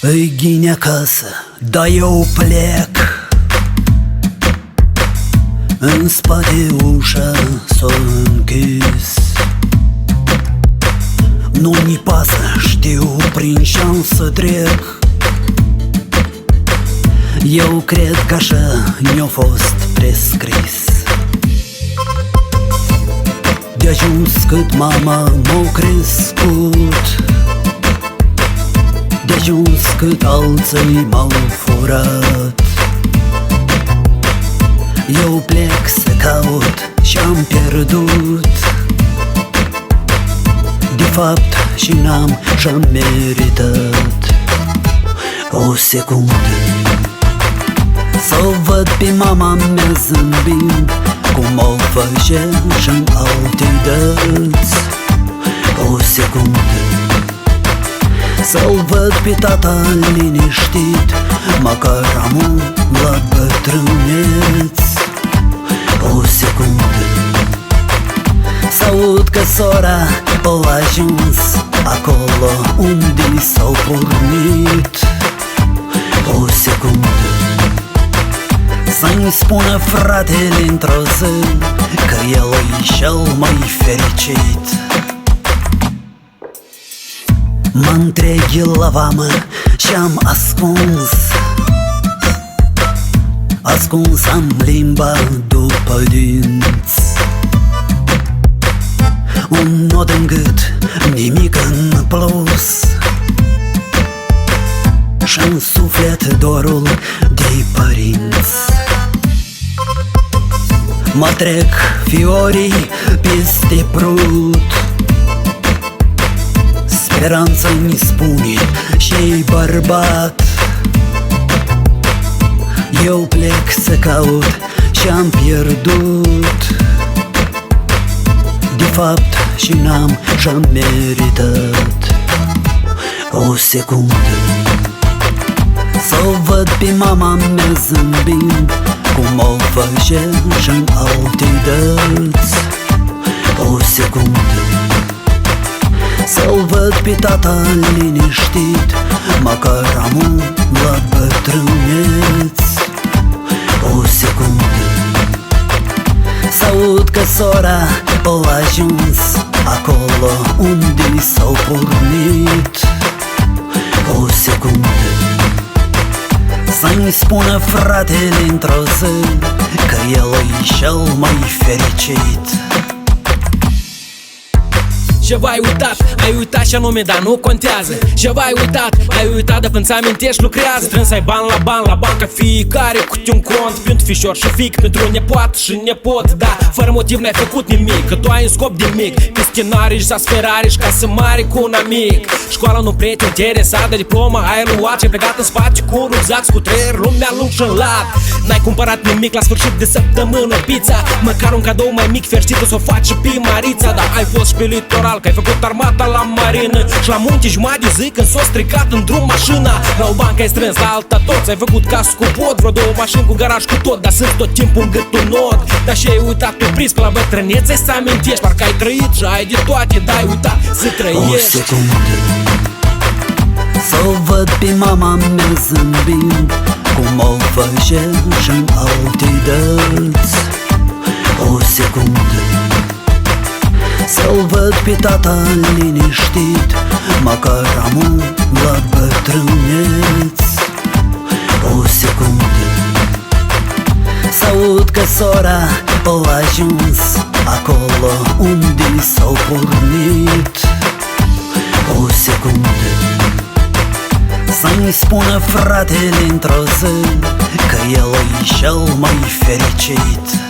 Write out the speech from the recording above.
Îi ghine acasă, dar eu plec. În spate ușa s-o închis. Nu-mi pasă, știu prin șansă trec. Eu cred că așa mi-a fost prescris. De ajuns cât mama m-a crescut, de ajuns cât alții m-au furat. Eu plec să caut și-am pierdut. De fapt și n-am și-am meritat. O secundă să o văd pe mama mea zâmbind, cum o făcea și-n alte dăți. O secundă să-l văd pe tata liniștit, măcar am la bătrâneț. O secundă s-aud că sora a ajuns acolo unde s-au pornit. O secundă să-mi spună fratele într-o zi că el e cel mai fericit. Mă întreghi la vamă și-am ascuns, ascuns am limba după dinți. Un nod în gât, nimic în plus, și-n suflet dorul de părinți. Mă trec fiorii peste prut, speranța-mi spune și-i bărbat. Eu plec să caut și-am pierdut. De fapt și n-am și-am meritat. O secundă să-o văd pe mama mea zâmbind, cum o făcea și-n alte dăți. O secundă să-l văd pe tata liniștit, măcar am la bătrâneț. O secundă s-aud că sora a ajuns acolo unde s-au pornit. O secundă să-mi spună fratele într-o zi că el e cel mai fericit. Ceva ai uitat, ai uitat și anume, dar nu contează. Ceva ai uitat de când-ți amintești lucrează. Trebuie să ai bani la bancă, fiecare cu un cont, pentru fișor și fic, pentru nepoat și nepot. Da, fără motiv n-ai făcut nimic, că tu ai un scop de mic. Pischinare și sasferare și casă mare cu un amic. Școala nu prea te interesa, de diploma ai luat. Și-ai plegat în spate cu rucsac, cu trăier, lumea lung și în lat. N-ai cumpărat nimic la sfârșit de săptămână, pizza, măcar un cadou mai mic fericit o s-o faci și pe Marița. Dar ai fost și pe litoral, că ai făcut armata la marină și la munte jumătate de zi când s-o stricat în drum mașina. La o bancă ai strâns, la alta toți ai făcut casă cu pod, vreo două mașini cu garaj cu tot, dar sunt tot timpul în gât un nod. Dar și-ai uitat pe pris, că la bătrânețe să amintești, parcă ai trăit și ai de toate, dar ai uitat să trăiești. O secundă să-o văd pe mama mea zâmbind, cum o făcea și-n alte dăți. O secundă să-l văd pe tata liniștit, măcar am la bătrâneț. O secundă s-aud că sora a ajuns acolo unde s-au pornit. O secundă să-mi spună fratele într-o zi că el e cel mai fericit.